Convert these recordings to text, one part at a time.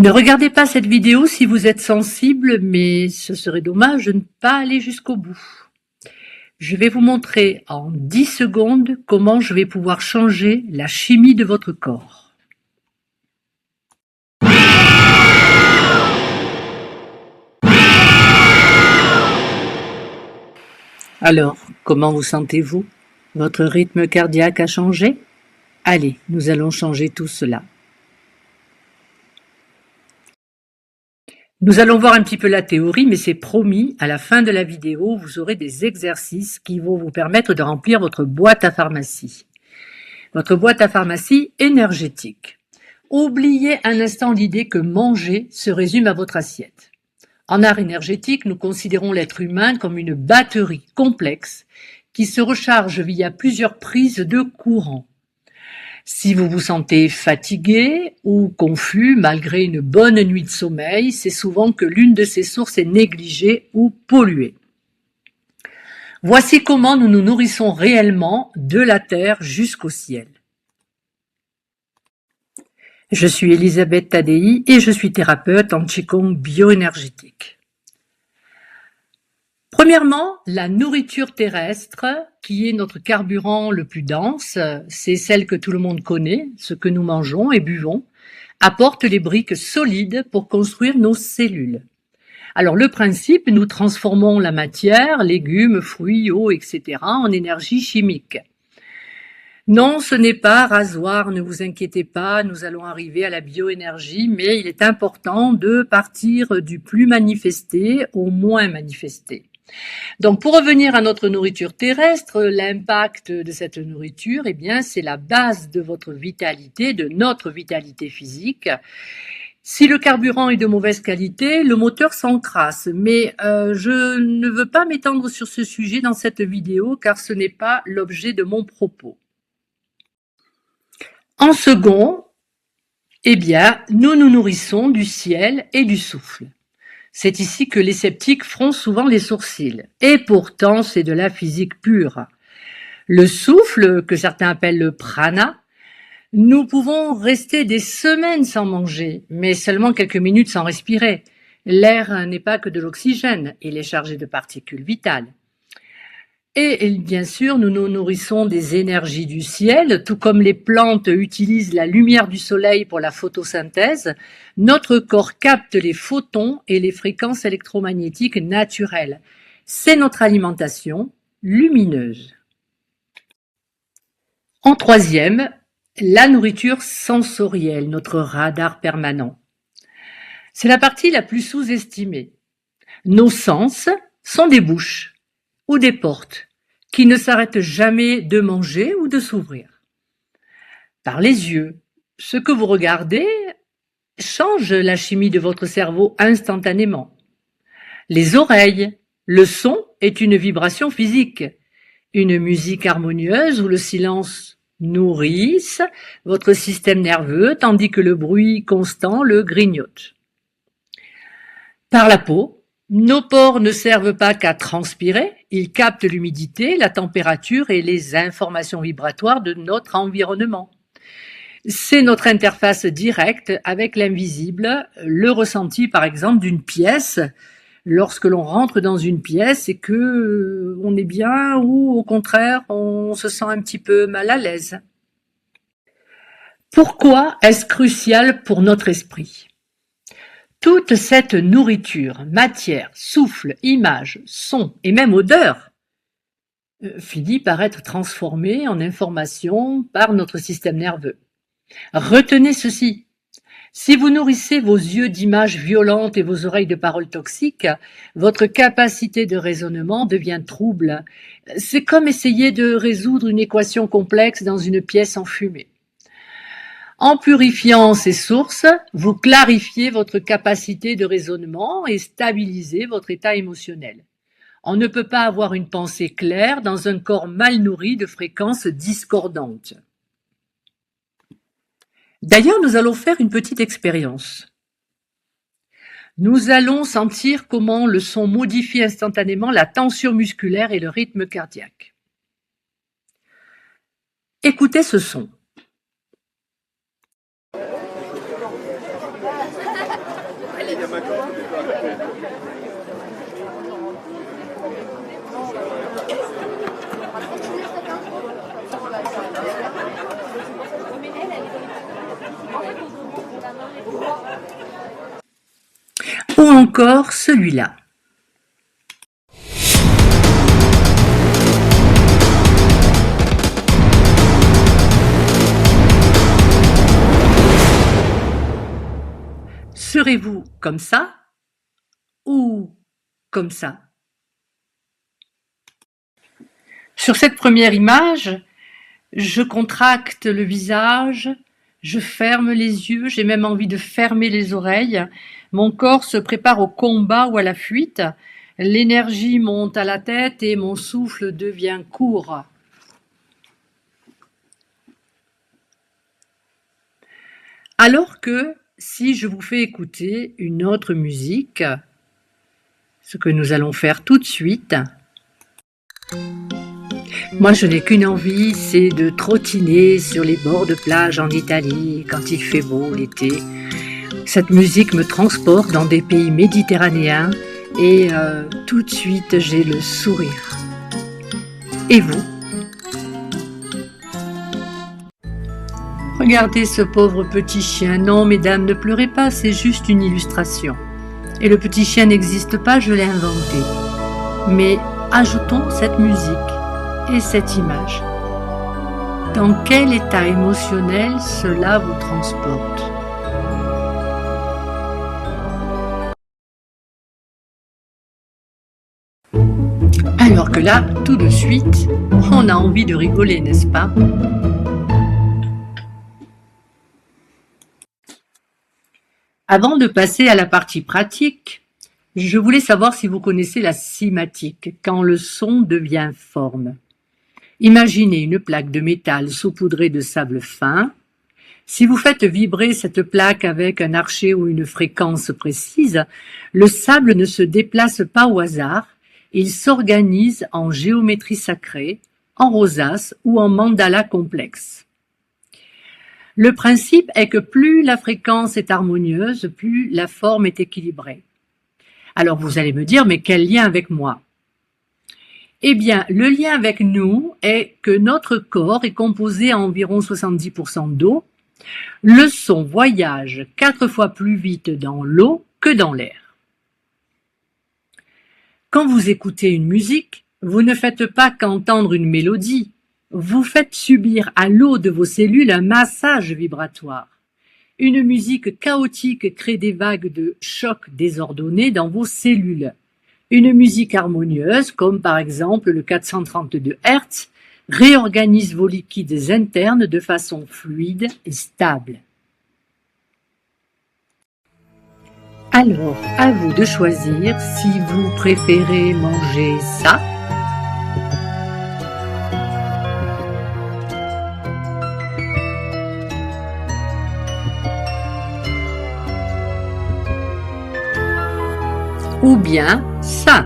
Ne regardez pas cette vidéo si vous êtes sensible, mais ce serait dommage de ne pas aller jusqu'au bout. Je vais vous montrer en 10 secondes comment je vais pouvoir changer la chimie de votre corps. Alors, comment vous sentez-vous? Votre rythme cardiaque a changé? Allez, nous allons changer tout cela. Nous allons voir un petit peu la théorie, mais c'est promis, à la fin de la vidéo, vous aurez des exercices qui vont vous permettre de remplir votre boîte à pharmacie. Votre boîte à pharmacie énergétique. Oubliez un instant l'idée que manger se résume à votre assiette. En art énergétique, nous considérons l'être humain comme une batterie complexe qui se recharge via plusieurs prises de courant. Si vous vous sentez fatigué ou confus malgré une bonne nuit de sommeil, c'est souvent que l'une de ces sources est négligée ou polluée. Voici comment nous nous nourrissons réellement de la terre jusqu'au ciel. Je suis Elisabeth Tadei et je suis thérapeute en Qigong bioénergétique. Premièrement, la nourriture terrestre, qui est notre carburant le plus dense, c'est celle que tout le monde connaît, ce que nous mangeons et buvons, apporte les briques solides pour construire nos cellules. Alors le principe, nous transformons la matière, légumes, fruits, eau, etc. en énergie chimique. Non, ce n'est pas rasoir, ne vous inquiétez pas, nous allons arriver à la bioénergie, mais il est important de partir du plus manifesté au moins manifesté. Donc pour revenir à notre nourriture terrestre, l'impact de cette nourriture, eh bien, c'est la base de votre vitalité, de notre vitalité physique. Si le carburant est de mauvaise qualité, le moteur s'encrasse, mais je ne veux pas m'étendre sur ce sujet dans cette vidéo car ce n'est pas l'objet de mon propos. En second, eh bien, nous nous nourrissons du ciel et du souffle. C'est ici que les sceptiques froncent souvent les sourcils. Et pourtant, c'est de la physique pure. Le souffle, que certains appellent le prana, nous pouvons rester des semaines sans manger, mais seulement quelques minutes sans respirer. L'air n'est pas que de l'oxygène, il est chargé de particules vitales. Et bien sûr, nous nous nourrissons des énergies du ciel, tout comme les plantes utilisent la lumière du soleil pour la photosynthèse, notre corps capte les photons et les fréquences électromagnétiques naturelles. C'est notre alimentation lumineuse. En troisième, la nourriture sensorielle, notre radar permanent. C'est la partie la plus sous-estimée. Nos sens sont des bouches ou des portes qui ne s'arrêtent jamais de manger ou de s'ouvrir. Par les yeux, ce que vous regardez change la chimie de votre cerveau instantanément. Les oreilles, le son est une vibration physique, une musique harmonieuse ou le silence nourrissent votre système nerveux tandis que le bruit constant le grignote. Par la peau, nos pores ne servent pas qu'à transpirer, ils captent l'humidité, la température et les informations vibratoires de notre environnement. C'est notre interface directe avec l'invisible, le ressenti par exemple d'une pièce, lorsque l'on rentre dans une pièce et que on est bien ou au contraire on se sent un petit peu mal à l'aise. Pourquoi est-ce crucial pour notre esprit ? Toute cette nourriture, matière, souffle, image, son et même odeur finit par être transformée en information par notre système nerveux. Retenez ceci. Si vous nourrissez vos yeux d'images violentes et vos oreilles de paroles toxiques, votre capacité de raisonnement devient trouble. C'est comme essayer de résoudre une équation complexe dans une pièce enfumée. En purifiant ces sources, vous clarifiez votre capacité de raisonnement et stabilisez votre état émotionnel. On ne peut pas avoir une pensée claire dans un corps mal nourri de fréquences discordantes. D'ailleurs, nous allons faire une petite expérience. Nous allons sentir comment le son modifie instantanément la tension musculaire et le rythme cardiaque. Écoutez ce son. Ou encore celui-là. Serez-vous comme ça ou comme ça? Sur cette première image, je contracte le visage, je ferme les yeux, j'ai même envie de fermer les oreilles. Mon corps se prépare au combat ou à la fuite. L'énergie monte à la tête et mon souffle devient court. Alors que si je vous fais écouter une autre musique, ce que nous allons faire tout de suite, moi je n'ai qu'une envie, c'est de trottiner sur les bords de plage en Italie quand il fait beau l'été. Cette musique me transporte dans des pays méditerranéens et tout de suite j'ai le sourire. Et vous? Regardez ce pauvre petit chien. Non, mesdames, ne pleurez pas, c'est juste une illustration. Et le petit chien n'existe pas, je l'ai inventé. Mais ajoutons cette musique et cette image. Dans quel état émotionnel cela vous transporte? Alors que là, tout de suite, on a envie de rigoler, n'est-ce pas? Avant de passer à la partie pratique, je voulais savoir si vous connaissez la cimatique, quand le son devient forme. Imaginez une plaque de métal saupoudrée de sable fin. Si vous faites vibrer cette plaque avec un archet ou une fréquence précise, le sable ne se déplace pas au hasard, il s'organise en géométrie sacrée, en rosace ou en mandala complexe. Le principe est que plus la fréquence est harmonieuse, plus la forme est équilibrée. Alors vous allez me dire, mais quel lien avec moi? Eh bien, le lien avec nous est que notre corps est composé à environ 70% d'eau. Le son voyage 4 fois plus vite dans l'eau que dans l'air. Quand vous écoutez une musique, vous ne faites pas qu'entendre une mélodie, vous faites subir à l'eau de vos cellules un massage vibratoire. Une musique chaotique crée des vagues de chocs désordonnés dans vos cellules. Une musique harmonieuse, comme par exemple le 432 Hz, réorganise vos liquides internes de façon fluide et stable. Alors, à vous de choisir si vous préférez manger ça ou bien ça.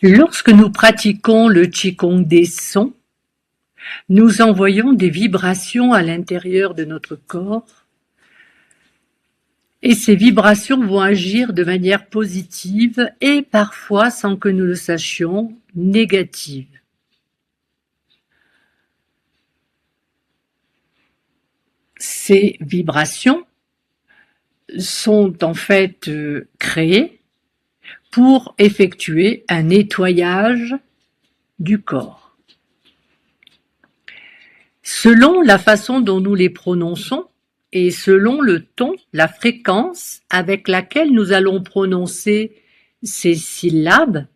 Lorsque nous pratiquons le Qigong des sons, nous envoyons des vibrations à l'intérieur de notre corps et ces vibrations vont agir de manière positive et parfois, sans que nous le sachions, négative. Ces vibrations sont en fait créées pour effectuer un nettoyage du corps. Selon la façon dont nous les prononçons et selon le ton, la fréquence avec laquelle nous allons prononcer ces syllabes,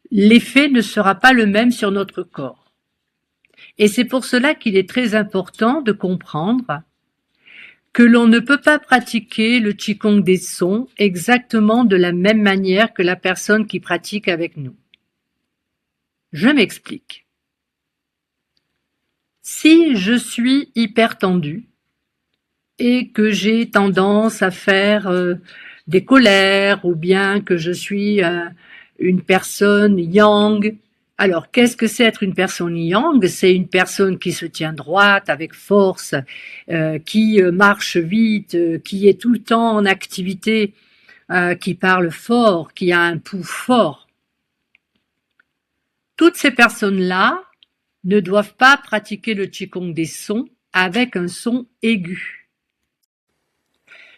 l'effet ne sera pas le même sur notre corps. Et c'est pour cela qu'il est très important de comprendre que l'on ne peut pas pratiquer le Qigong des sons exactement de la même manière que la personne qui pratique avec nous. Je m'explique. Si je suis hyper tendue et que j'ai tendance à faire des colères ou bien que je suis une personne yang, alors qu'est-ce que c'est être une personne yang? C'est une personne qui se tient droite avec force, qui marche vite, qui est tout le temps en activité, qui parle fort, qui a un pouls fort. Toutes ces personnes-là ne doivent pas pratiquer le Qigong des sons avec un son aigu.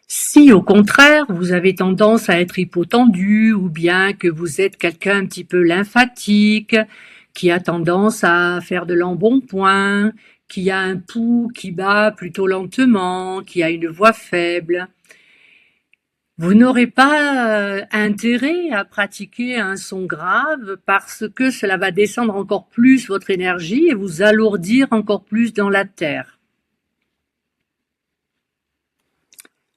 Si au contraire vous avez tendance à être hypotendu ou bien que vous êtes quelqu'un un petit peu lymphatique, qui a tendance à faire de l'embonpoint, qui a un pouls qui bat plutôt lentement, qui a une voix faible, vous n'aurez pas intérêt à pratiquer un son grave parce que cela va descendre encore plus votre énergie et vous alourdir encore plus dans la terre.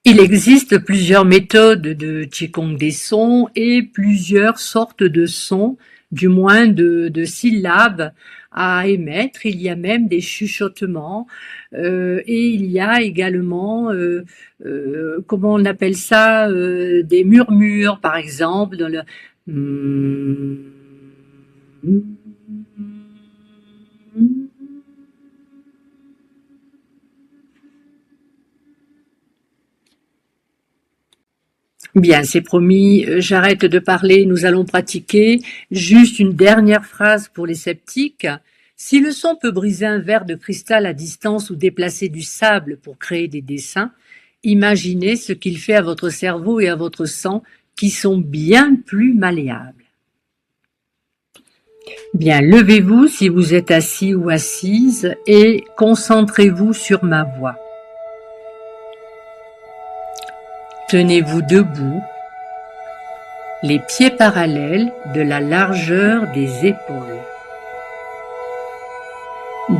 Il existe plusieurs méthodes de Qigong des sons et plusieurs sortes de sons, du moins de syllabes à émettre. Il y a même des chuchotements et il y a également, comment on appelle ça, des murmures par exemple. Dans le Bien, c'est promis, j'arrête de parler, nous allons pratiquer. Juste une dernière phrase pour les sceptiques. Si le son peut briser un verre de cristal à distance ou déplacer du sable pour créer des dessins, imaginez ce qu'il fait à votre cerveau et à votre sang qui sont bien plus malléables. Bien, levez-vous si vous êtes assis ou assise et concentrez-vous sur ma voix. Tenez-vous debout, les pieds parallèles de la largeur des épaules.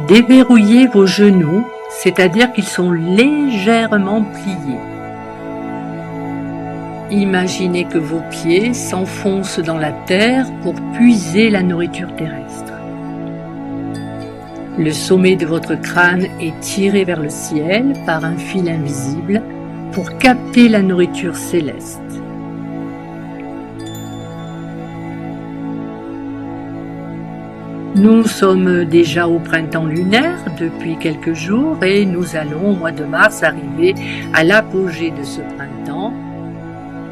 Déverrouillez vos genoux, c'est-à-dire qu'ils sont légèrement pliés. Imaginez que vos pieds s'enfoncent dans la terre pour puiser la nourriture terrestre. Le sommet de votre crâne est tiré vers le ciel par un fil invisible pour capter la nourriture céleste. Nous sommes déjà au printemps lunaire depuis quelques jours et nous allons au mois de mars arriver à l'apogée de ce printemps,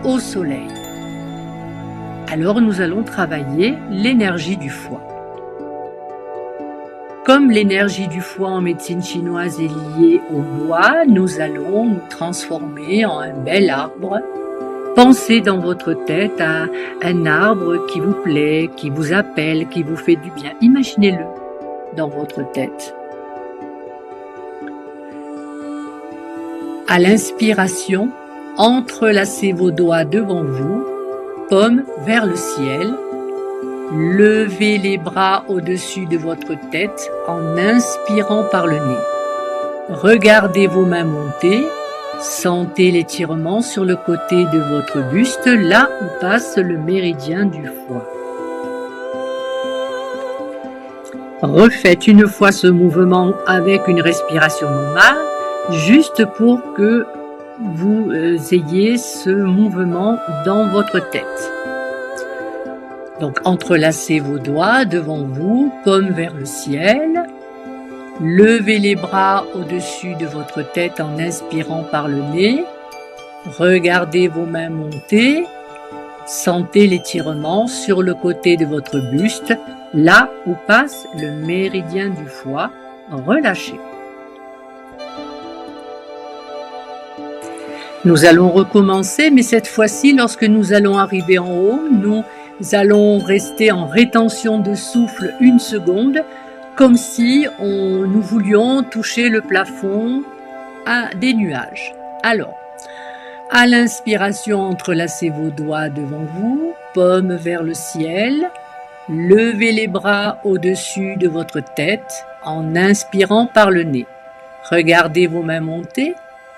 au soleil. Alors nous allons travailler l'énergie du foie. Comme l'énergie du foie en médecine chinoise est liée au bois, nous allons nous transformer en un bel arbre. Pensez dans votre tête à un arbre qui vous plaît, qui vous appelle, qui vous fait du bien. Imaginez-le dans votre tête. À l'inspiration, entrelacez vos doigts devant vous, paume vers le ciel. Levez les bras au-dessus de votre tête en inspirant par le nez. Regardez vos mains monter, sentez l'étirement sur le côté de votre buste, là où passe le méridien du foie. Refaites une fois ce mouvement avec une respiration normale, juste pour que vous ayez ce mouvement dans votre tête. Donc entrelacez vos doigts devant vous, paume vers le ciel. Levez les bras au-dessus de votre tête en inspirant par le nez. Regardez vos mains monter. Sentez l'étirement sur le côté de votre buste, là où passe le méridien du foie. Relâchez. Nous allons recommencer, mais cette fois-ci, lorsque nous allons arriver en haut, nous allons rester en rétention de souffle 1 seconde, comme si nous voulions toucher le plafond à des nuages. Alors, à l'inspiration, entrelacez vos doigts devant vous, paume vers le ciel, levez les bras au-dessus de votre tête en inspirant par le nez. Regardez vos mains monter,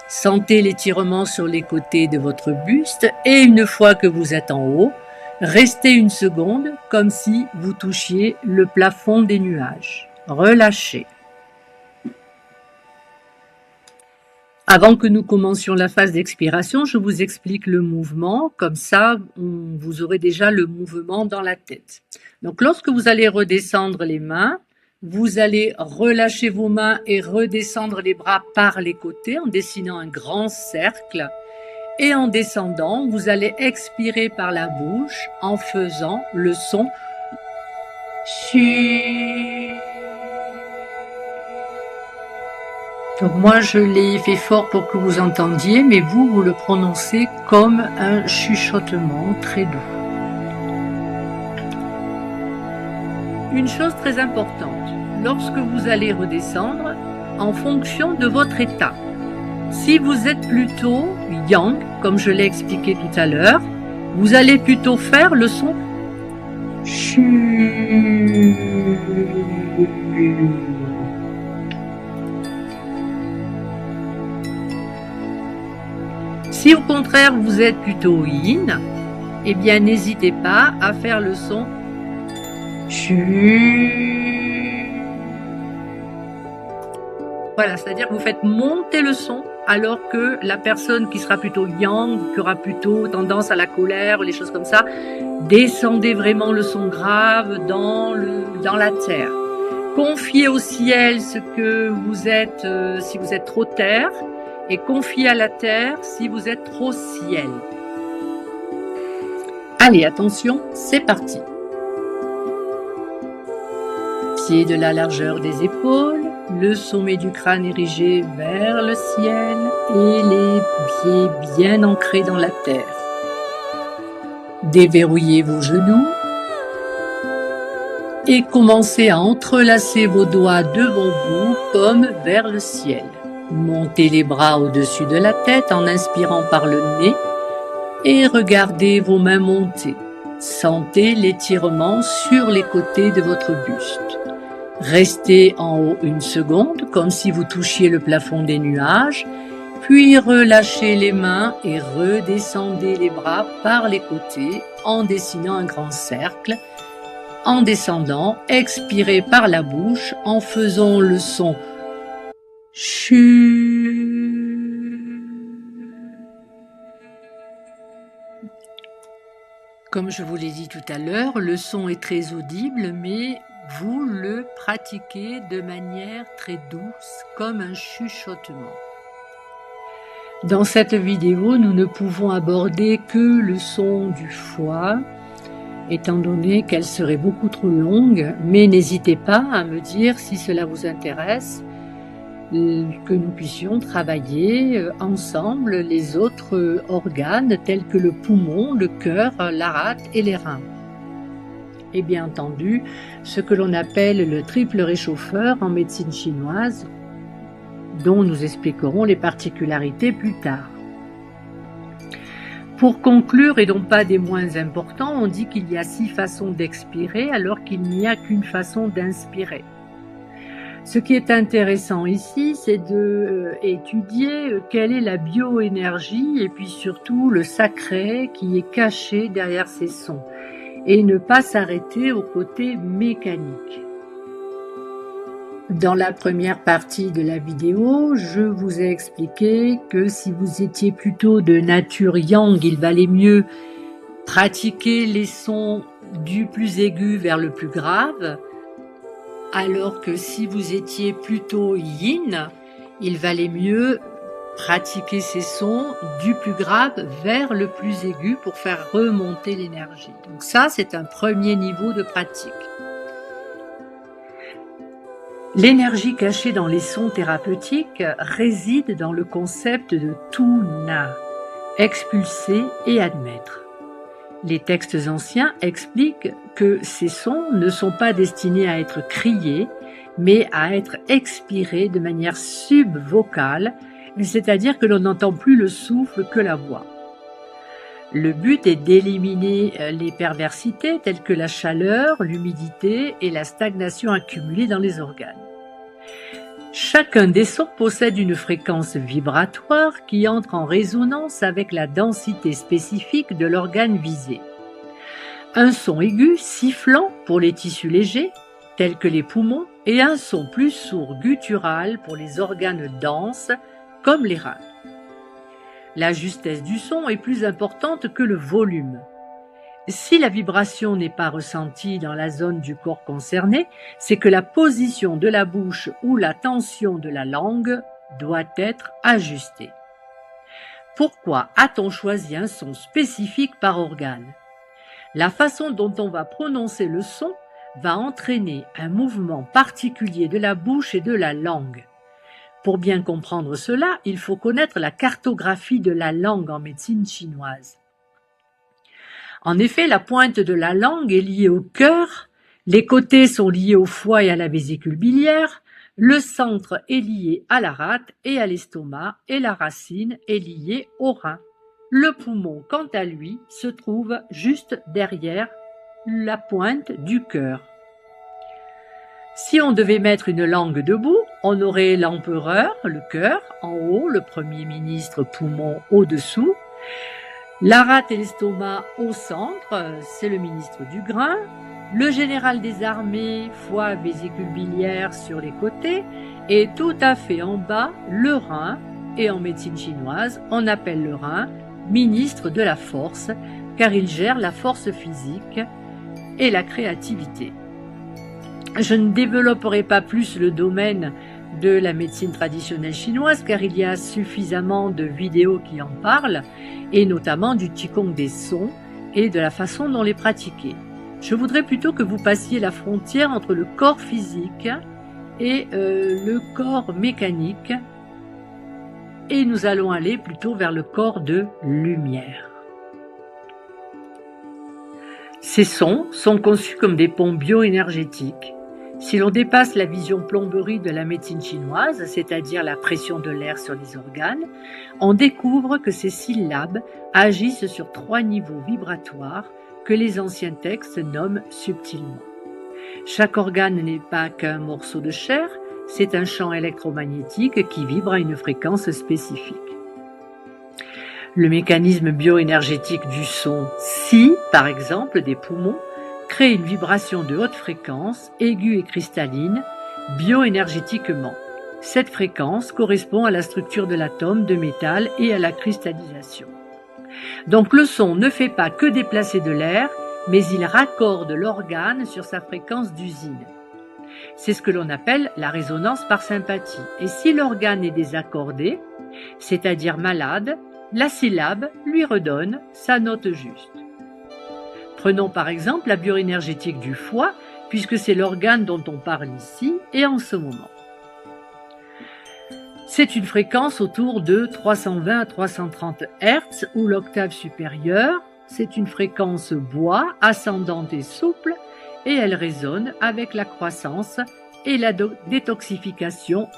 sentez l'étirement sur les côtés de votre buste et une fois que vous êtes en haut, Restez une seconde comme si vous touchiez le plafond des nuages. Relâchez. Avant que nous commencions la phase d'expiration, je vous explique le mouvement, comme ça vous aurez déjà le mouvement dans la tête. Donc lorsque vous allez redescendre les mains, vous allez relâcher vos mains et redescendre les bras par les côtés en dessinant un grand cercle. Et en descendant, vous allez expirer par la bouche en faisant le son SU. Donc moi je l'ai fait fort pour que vous entendiez, mais vous le prononcez comme un chuchotement très doux. Une chose très importante, lorsque vous allez redescendre, en fonction de votre état, si vous êtes plutôt yang, comme je l'ai expliqué tout à l'heure, vous allez plutôt faire le son SU. Si au contraire vous êtes plutôt yin, eh bien n'hésitez pas à faire le son SU. Voilà, c'est-à-dire que vous faites monter le son alors que la personne qui sera plutôt yang, qui aura plutôt tendance à la colère, les choses comme ça, descendez vraiment le son grave dans la terre. Confiez au ciel ce que vous êtes, si vous êtes trop terre, et confiez à la terre si vous êtes trop ciel. Allez, attention, c'est parti. Pieds de la largeur des épaules, le sommet du crâne érigé vers le ciel et les pieds bien ancrés dans la terre. Déverrouillez vos genoux et commencez à entrelacer vos doigts devant vous comme vers le ciel. Montez les bras au-dessus de la tête en inspirant par le nez et regardez vos mains monter. Sentez l'étirement sur les côtés de votre buste. Restez en haut une seconde comme si vous touchiez le plafond des nuages, puis relâchez les mains et redescendez les bras par les côtés en dessinant un grand cercle. En descendant, expirez par la bouche en faisant le son SU. Comme je vous l'ai dit tout à l'heure, le son est très audible, mais vous le pratiquez de manière très douce, comme un chuchotement. Dans cette vidéo, nous ne pouvons aborder que le son du foie, étant donné qu'elle serait beaucoup trop longue, mais n'hésitez pas à me dire si cela vous intéresse, que nous puissions travailler ensemble les autres organes tels que le poumon, le cœur, la rate et les reins. Et bien entendu, ce que l'on appelle le triple réchauffeur en médecine chinoise, dont nous expliquerons les particularités plus tard. Pour conclure, et non pas des moins importants, on dit qu'il y a 6 façons d'expirer alors qu'il n'y a qu'une façon d'inspirer. Ce qui est intéressant ici, c'est d'étudier quelle est la bioénergie et puis surtout le sacré qui est caché derrière ces sons et ne pas s'arrêter au côté mécanique. Dans la première partie de la vidéo, je vous ai expliqué que si vous étiez plutôt de nature yang, il valait mieux pratiquer les sons du plus aigu vers le plus grave, alors que si vous étiez plutôt yin, il valait mieux pratiquer ces sons du plus grave vers le plus aigu pour faire remonter l'énergie. Donc ça, c'est un premier niveau de pratique. L'énergie cachée dans les sons thérapeutiques réside dans le concept de tuna, expulser et admettre. Les textes anciens expliquent que ces sons ne sont pas destinés à être criés, mais à être expirés de manière subvocale, c'est-à-dire que l'on n'entend plus le souffle que la voix. Le but est d'éliminer les perversités telles que la chaleur, l'humidité et la stagnation accumulée dans les organes. Chacun des sons possède une fréquence vibratoire qui entre en résonance avec la densité spécifique de l'organe visé. Un son aigu, sifflant pour les tissus légers, tels que les poumons, et un son plus sourd, guttural pour les organes denses, comme les reins. La justesse du son est plus importante que le volume. Si la vibration n'est pas ressentie dans la zone du corps concerné, c'est que la position de la bouche ou la tension de la langue doit être ajustée. Pourquoi a-t-on choisi un son spécifique par organe? La façon dont on va prononcer le son va entraîner un mouvement particulier de la bouche et de la langue. Pour bien comprendre cela, il faut connaître la cartographie de la langue en médecine chinoise. En effet, la pointe de la langue est liée au cœur, les côtés sont liés au foie et à la vésicule biliaire, le centre est lié à la rate et à l'estomac et la racine est liée au rein. Le poumon, quant à lui, se trouve juste derrière la pointe du cœur. Si on devait mettre une langue debout, on aurait l'empereur, le cœur, en haut, le premier ministre, poumon, au-dessous, la rate et l'estomac au centre, c'est le ministre du grain, le général des armées, foie, vésicule biliaire sur les côtés, et tout à fait en bas, le rein, et en médecine chinoise, on appelle le rein ministre de la force, car il gère la force physique et la créativité. Je ne développerai pas plus le domaine de la médecine traditionnelle chinoise, car il y a suffisamment de vidéos qui en parlent, et notamment du Qigong des sons et de la façon dont les pratiquer. Je voudrais plutôt que vous passiez la frontière entre le corps physique et le corps mécanique, et nous allons aller plutôt vers le corps de lumière. Ces sons sont conçus comme des ponts bioénergétiques. Si l'on dépasse la vision plomberie de la médecine chinoise, c'est-à-dire la pression de l'air sur les organes, on découvre que ces syllabes agissent sur 3 niveaux vibratoires que les anciens textes nomment subtilement. Chaque organe n'est pas qu'un morceau de chair, c'est un champ électromagnétique qui vibre à une fréquence spécifique. Le mécanisme bioénergétique du son si, par exemple, des poumons, crée une vibration de haute fréquence, aiguë et cristalline, bioénergétiquement. Cette fréquence correspond à la structure de l'atome de métal et à la cristallisation. Donc le son ne fait pas que déplacer de l'air, mais il raccorde l'organe sur sa fréquence d'usine. C'est ce que l'on appelle la résonance par sympathie. Et si l'organe est désaccordé, c'est-à-dire malade, la syllabe lui redonne sa note juste. Prenons par exemple la bioénergétique du foie, puisque c'est l'organe dont on parle ici et en ce moment. C'est une fréquence autour de 320 à 330 Hz ou l'octave supérieure. C'est une fréquence bois, ascendante et souple, et elle résonne avec la croissance et la détoxification.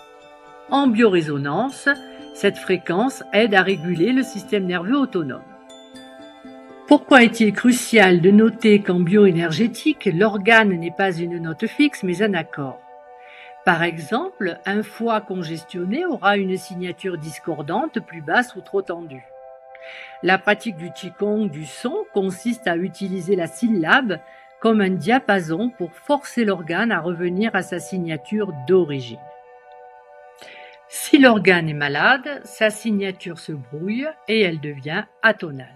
En biorésonance, cette fréquence aide à réguler le système nerveux autonome. Pourquoi est-il crucial de noter qu'en bioénergétique, l'organe n'est pas une note fixe mais un accord? Par exemple, un foie congestionné aura une signature discordante plus basse ou trop tendue. La pratique du Qigong du son consiste à utiliser la syllabe comme un diapason pour forcer l'organe à revenir à sa signature d'origine. Si l'organe est malade, sa signature se brouille et elle devient atonale.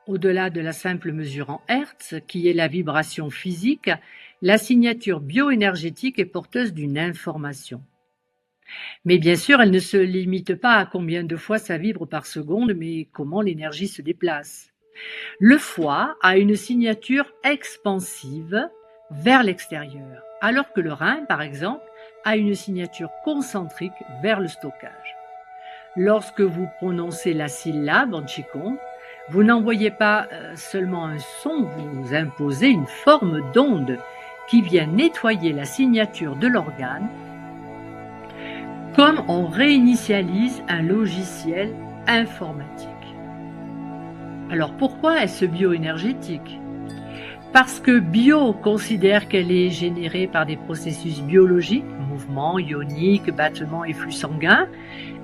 Au-delà de la simple mesure en Hertz, qui est la vibration physique, la signature bioénergétique est porteuse d'une information. Mais bien sûr, elle ne se limite pas à combien de fois ça vibre par seconde, mais comment l'énergie se déplace. Le foie a une signature expansive vers l'extérieur, alors que le rein, par exemple, a une signature concentrique vers le stockage. Lorsque vous prononcez la syllabe en Qigong, vous n'envoyez pas seulement un son, vous imposez une forme d'onde qui vient nettoyer la signature de l'organe, comme on réinitialise un logiciel informatique. Alors pourquoi est-ce bioénergétique? Parce que bio considère qu'elle est générée par des processus biologiques, mouvements ioniques, battements et flux sanguins,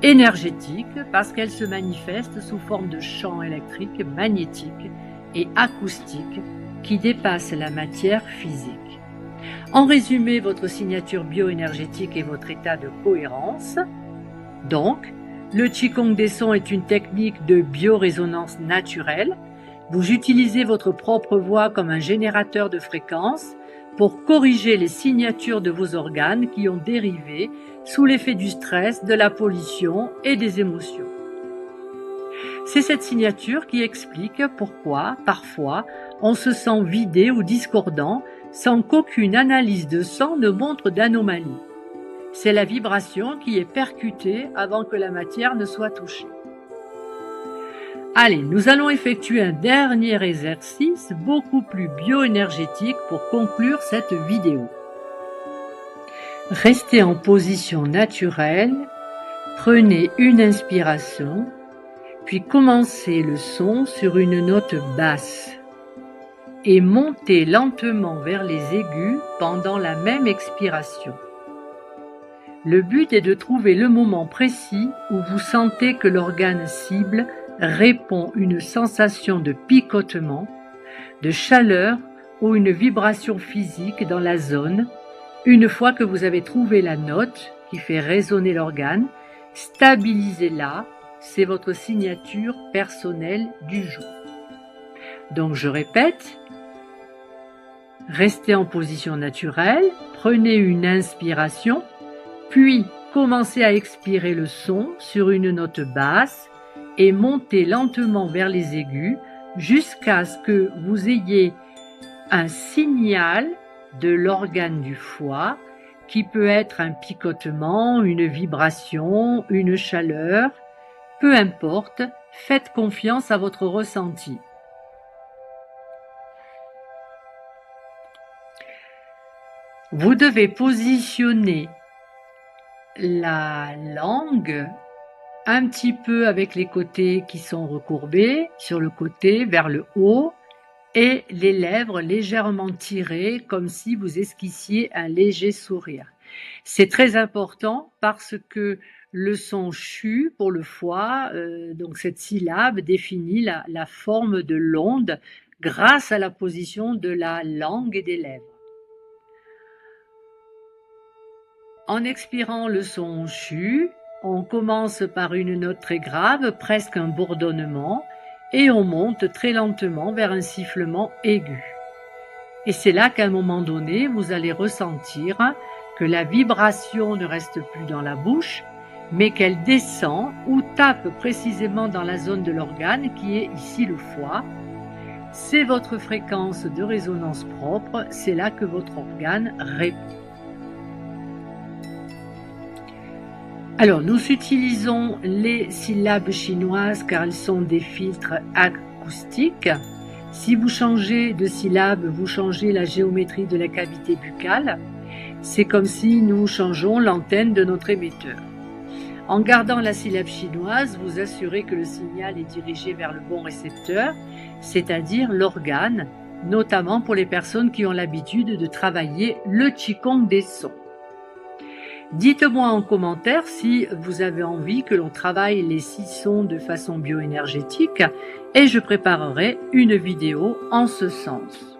énergétique parce qu'elle se manifeste sous forme de champs électriques, magnétiques et acoustiques qui dépasse la matière physique. En résumé, votre signature bioénergétique est votre état de cohérence. Donc, le Qigong des sons est une technique de biorésonance naturelle. Vous utilisez votre propre voix comme un générateur de fréquences pour corriger les signatures de vos organes qui ont dérivé sous l'effet du stress, de la pollution et des émotions. C'est cette signature qui explique pourquoi, parfois, on se sent vidé ou discordant sans qu'aucune analyse de sang ne montre d'anomalie. C'est la vibration qui est percutée avant que la matière ne soit touchée. Allez, nous allons effectuer un dernier exercice beaucoup plus bioénergétique pour conclure cette vidéo. Restez en position naturelle, prenez une inspiration, puis commencez le son sur une note basse et montez lentement vers les aigus pendant la même expiration. Le but est de trouver le moment précis où vous sentez que l'organe cible répond une sensation de picotement, de chaleur ou une vibration physique dans la zone. Une fois que vous avez trouvé la note qui fait résonner l'organe, stabilisez-la, c'est votre signature personnelle du jour. Donc je répète, restez en position naturelle, prenez une inspiration, puis commencez à expirer le son sur une note basse et montez lentement vers les aigus jusqu'à ce que vous ayez un signal de l'organe du foie qui peut être un picotement, une vibration, une chaleur, peu importe, faites confiance à votre ressenti. Vous devez positionner la langue un petit peu avec les côtés qui sont recourbés sur le côté vers le haut et les lèvres légèrement tirées comme si vous esquissiez un léger sourire. C'est très important parce que le son chu pour le foie, donc cette syllabe définit la forme de l'onde grâce à la position de la langue et des lèvres. En expirant le son chu, on commence par une note très grave, presque un bourdonnement, et on monte très lentement vers un sifflement aigu. Et c'est là qu'à un moment donné, vous allez ressentir que la vibration ne reste plus dans la bouche, mais qu'elle descend ou tape précisément dans la zone de l'organe qui est ici le foie. C'est votre fréquence de résonance propre, c'est là que votre organe répond. Alors, nous utilisons les syllabes chinoises car elles sont des filtres acoustiques. Si vous changez de syllabe, vous changez la géométrie de la cavité buccale. C'est comme si nous changeons l'antenne de notre émetteur. En gardant la syllabe chinoise, vous assurez que le signal est dirigé vers le bon récepteur, c'est-à-dire l'organe, notamment pour les personnes qui ont l'habitude de travailler le Qigong des sons. Dites-moi en commentaire si vous avez envie que l'on travaille les 6 sons de façon bioénergétique et je préparerai une vidéo en ce sens.